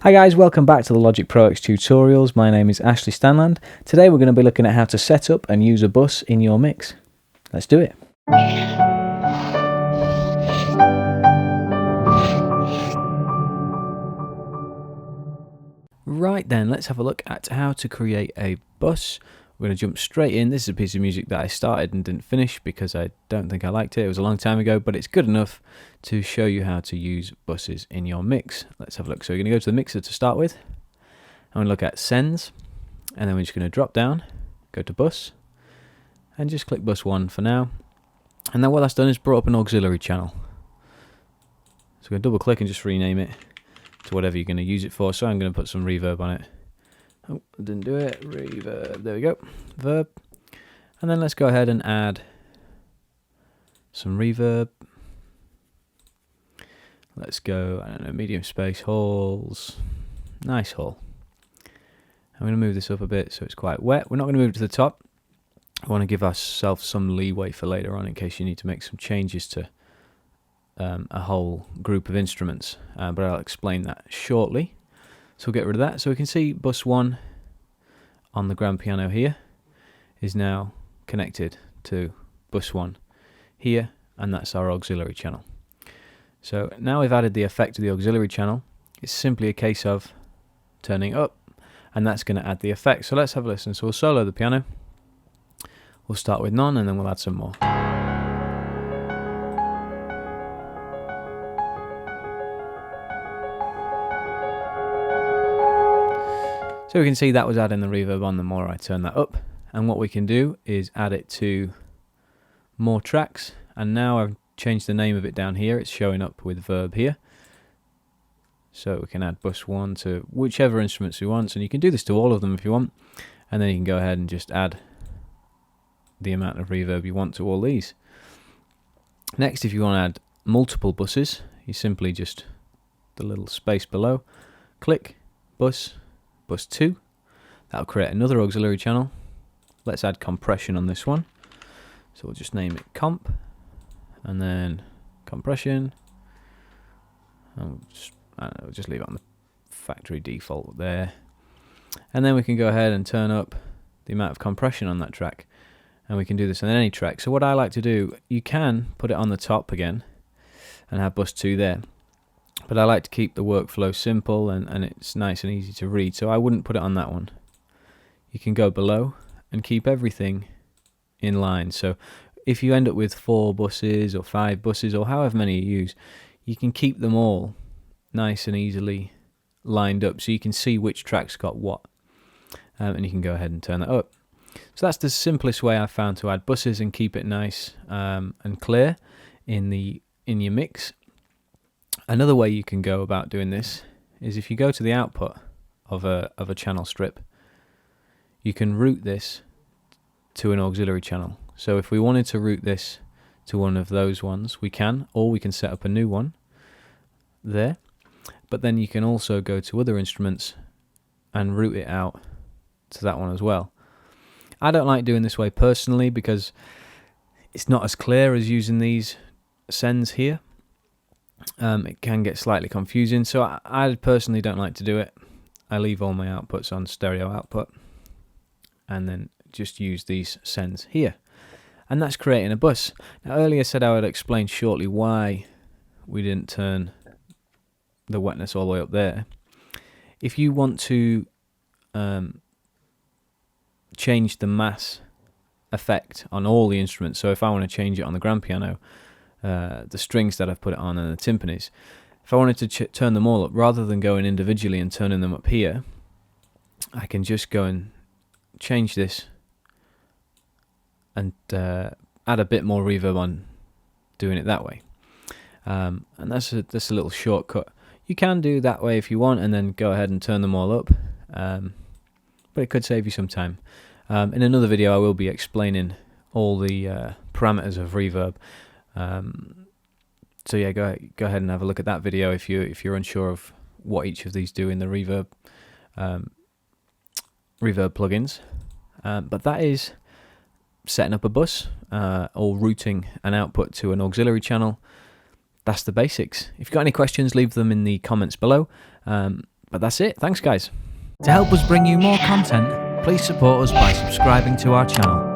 Hi guys, welcome back to the Logic Pro X tutorials. My name is Ashley Standland. Today we're going to be looking at how to set up and use a bus in your mix. Let's do it. Right then, let's have a look at how to create a bus. We're going to jump straight in. This is a piece of music that I started and didn't finish because I don't think I liked it. It was a long time ago, but it's good enough to show you how to use buses in your mix. Let's have a look. So we're going to go to the mixer to start with. I'm going to look at sends, and then we're just going to drop down, go to bus, and just click bus 1 for now. And then what that's done is brought up an auxiliary channel. So we're going to double click and just rename it to whatever you're going to use it for. So I'm going to put some reverb on it. Oh, I didn't do it. Reverb. There we go. Verb. And then let's go ahead and add some reverb. Let's go, I don't know, medium space halls. Nice hall. I'm going to move this up a bit so it's quite wet. We're not going to move it to the top. I want to give ourselves some leeway for later on in case you need to make some changes to a whole group of instruments. But I'll explain that shortly. So we'll get rid of that. So we can see bus 1 on the grand piano here is now connected to bus 1 here, and that's our auxiliary channel. So now we've added the effect to the auxiliary channel. It's simply a case of turning up, and that's going to add the effect. So let's have a listen. So we'll solo the piano. We'll start with none, and then we'll add some more. So we can see that was adding the reverb on the more I turn that up. And what we can do is add it to more tracks. And now I've changed the name of it down here. It's showing up with verb here. So we can add bus 1 to whichever instruments we want. And you can do this to all of them if you want. And then you can go ahead and just add the amount of reverb you want to all these. Next, if you want to add multiple buses, you simply just, the little space below, click bus 2. That'll create another auxiliary channel. Let's add compression on this one. So we'll just name it comp, and then compression. I'll just leave it on the factory default there. And then we can go ahead and turn up the amount of compression on that track. And we can do this on any track. So what I like to do, you can put it on the top again and have bus 2 there. But I like to keep the workflow simple and it's nice and easy to read. So I wouldn't put it on that one. You can go below and keep everything in line. So if you end up with 4 buses or 5 buses or however many you use, you can keep them all nice and easily lined up so you can see which track's got what. And you can go ahead and turn that up. So that's the simplest way I've found to add buses and keep it nice and clear in your mix. Another way you can go about doing this is if you go to the output of a channel strip, you can route this to an auxiliary channel. So if we wanted to route this to one of those ones, we can, or we can set up a new one there. But then you can also go to other instruments and route it out to that one as well. I don't like doing this way personally because it's not as clear as using these sends here. It can get slightly confusing, so I personally don't like to do it. I leave all my outputs on stereo output and then just use these sends here. And that's creating a bus. Now earlier I said I would explain shortly why we didn't turn the wetness all the way up there. If you want to change the mass effect on all the instruments, so if I want to change it on the grand piano, the strings that I've put it on and the timpanis, if I wanted to turn them all up, rather than going individually and turning them up here, I can just go and change this and add a bit more reverb on doing it that way. And that's a little shortcut. You can do that way if you want and then go ahead and turn them all up, but it could save you some time. In another video I will be explaining all the parameters of reverb. So yeah, go ahead and have a look at that video if you're unsure of what each of these do in the reverb plugins. But that is setting up a bus or routing an output to an auxiliary channel. That's the basics. If you've got any questions, leave them in the comments below. But that's it. Thanks, guys. To help us bring you more content, please support us by subscribing to our channel.